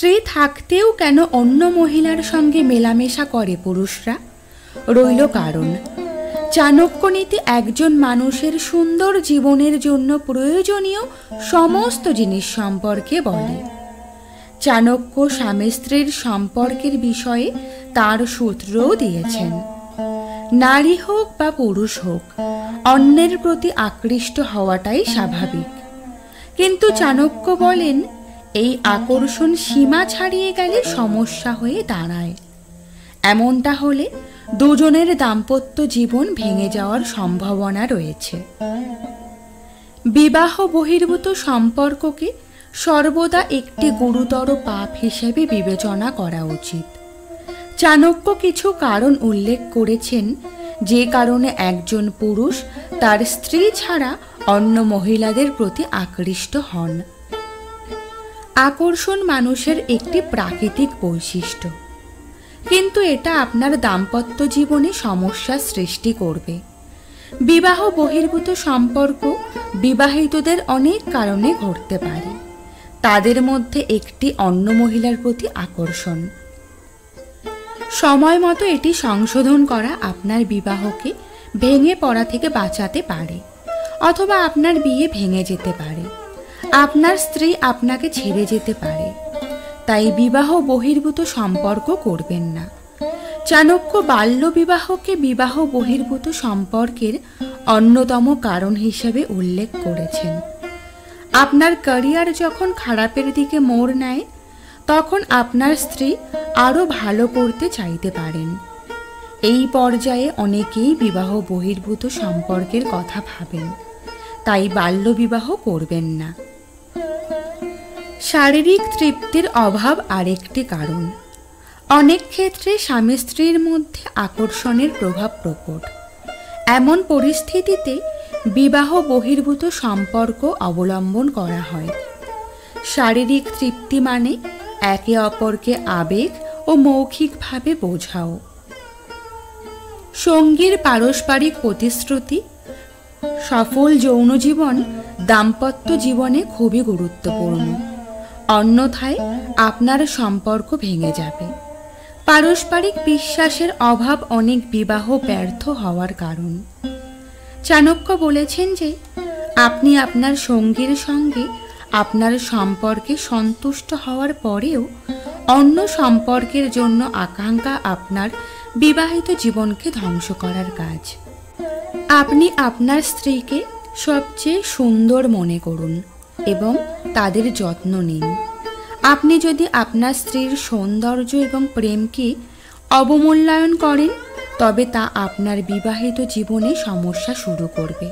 স্ত্রী থাকতেও কেন অন্য মহিলার সঙ্গে মেলামেশা করে পুরুষরা? রইল কারণ। চাণক্য নীতি একজন মানুষের সুন্দর জীবনের জন্য প্রয়োজনীয় সমস্ত জিনিস সম্পর্কে বলে। চাণক্য স্বামী স্ত্রীর সম্পর্কের বিষয়ে তার সূত্রও দিয়েছেন। নারী হোক বা পুরুষ হোক, অন্যের প্রতি আকৃষ্ট হওয়াটাই স্বাভাবিক। কিন্তু চাণক্য বলেন, এই আকর্ষণ সীমা ছাড়িয়ে গেলে সমস্যা হয়ে দাঁড়ায়। এমনটা হলে দুজনের দাম্পত্য জীবন ভেঙে যাওয়ার সম্ভাবনা রয়েছে। বিবাহ বহির্ভূত সম্পর্ককে সর্বদা একটি গুরুতর পাপ হিসেবে বিবেচনা করা উচিত। চাণক্য কিছু কারণ উল্লেখ করেছেন যে কারণে একজন পুরুষ তার স্ত্রী ছাড়া অন্য মহিলাদের প্রতি আকৃষ্ট হন। আকর্ষণ মানুষের একটি প্রাকৃতিক বৈশিষ্ট্য, কিন্তু এটা আপনার দাম্পত্য জীবনে সমস্যা সৃষ্টি করবে। বিবাহ বহির্ভূত সম্পর্ক বিবাহিতদের অনেক কারণে ঘটতে পারে। তাদের মধ্যে একটি অন্য মহিলার প্রতি আকর্ষণ। সময় মতো এটি সংশোধন করা আপনার বিবাহকে ভেঙে পড়া থেকে বাঁচাতে পারে, অথবা আপনার বিয়ে ভেঙে যেতে পারে। আপনার স্ত্রী আপনাকে ছেড়ে যেতে পারে। তাই বিবাহ বহির্ভূত সম্পর্ক করবেন না। চাণক্য বাল্য বিবাহকে বিবাহ বহির্ভূত সম্পর্কের অন্যতম কারণ হিসেবে উল্লেখ করেছেন। আপনার ক্যারিয়ার যখন খারাপের দিকে মোড় নেয়, তখন আপনার স্ত্রী আরও ভালো করতে চাইতে পারেন। এই পর্যায়ে অনেকেই বিবাহ বহির্ভূত সম্পর্কের কথা ভাবেন। তাই বাল্য বিবাহ করবেন না। শারীরিক তৃপ্তির অভাব আরেকটি কারণ। অনেক ক্ষেত্রে স্বামী স্ত্রীর মধ্যে আকর্ষণের প্রভাব প্রকট। এমন পরিস্থিতিতে বিবাহ বহির্ভূত সম্পর্ক অবলম্বন করা হয়। শারীরিক তৃপ্তি মানে একে অপরকে আবেগ ও মৌখিকভাবে বোঝাও। সঙ্গীর পারস্পরিক প্রতিশ্রুতি, সফল যৌন জীবন দাম্পত্য জীবনে খুবই গুরুত্বপূর্ণ। অন্যথায় আপনার সম্পর্ক ভেঙে যাবে। পারস্পরিক বিশ্বাসের অভাব অনেক বিবাহ ব্যর্থ হওয়ার কারণ। চাণক্য বলেছেন যে আপনি আপনার সঙ্গীর সঙ্গে আপনার সম্পর্কে সন্তুষ্ট হওয়ার পরেও অন্য সম্পর্কের জন্য আকাঙ্ক্ষা আপনার বিবাহিত জীবনকে ধ্বংস করার কাজ। আপনি আপনার স্ত্রীকে সবচেয়ে সুন্দর মনে করুন এবং তাদের যত্ন নিন। আপনি যদি আপনার স্ত্রীর সৌন্দর্য এবং প্রেমকে অবমূল্যায়ন করেন, তবে তা আপনার বিবাহিত জীবনে সমস্যা শুরু করবে।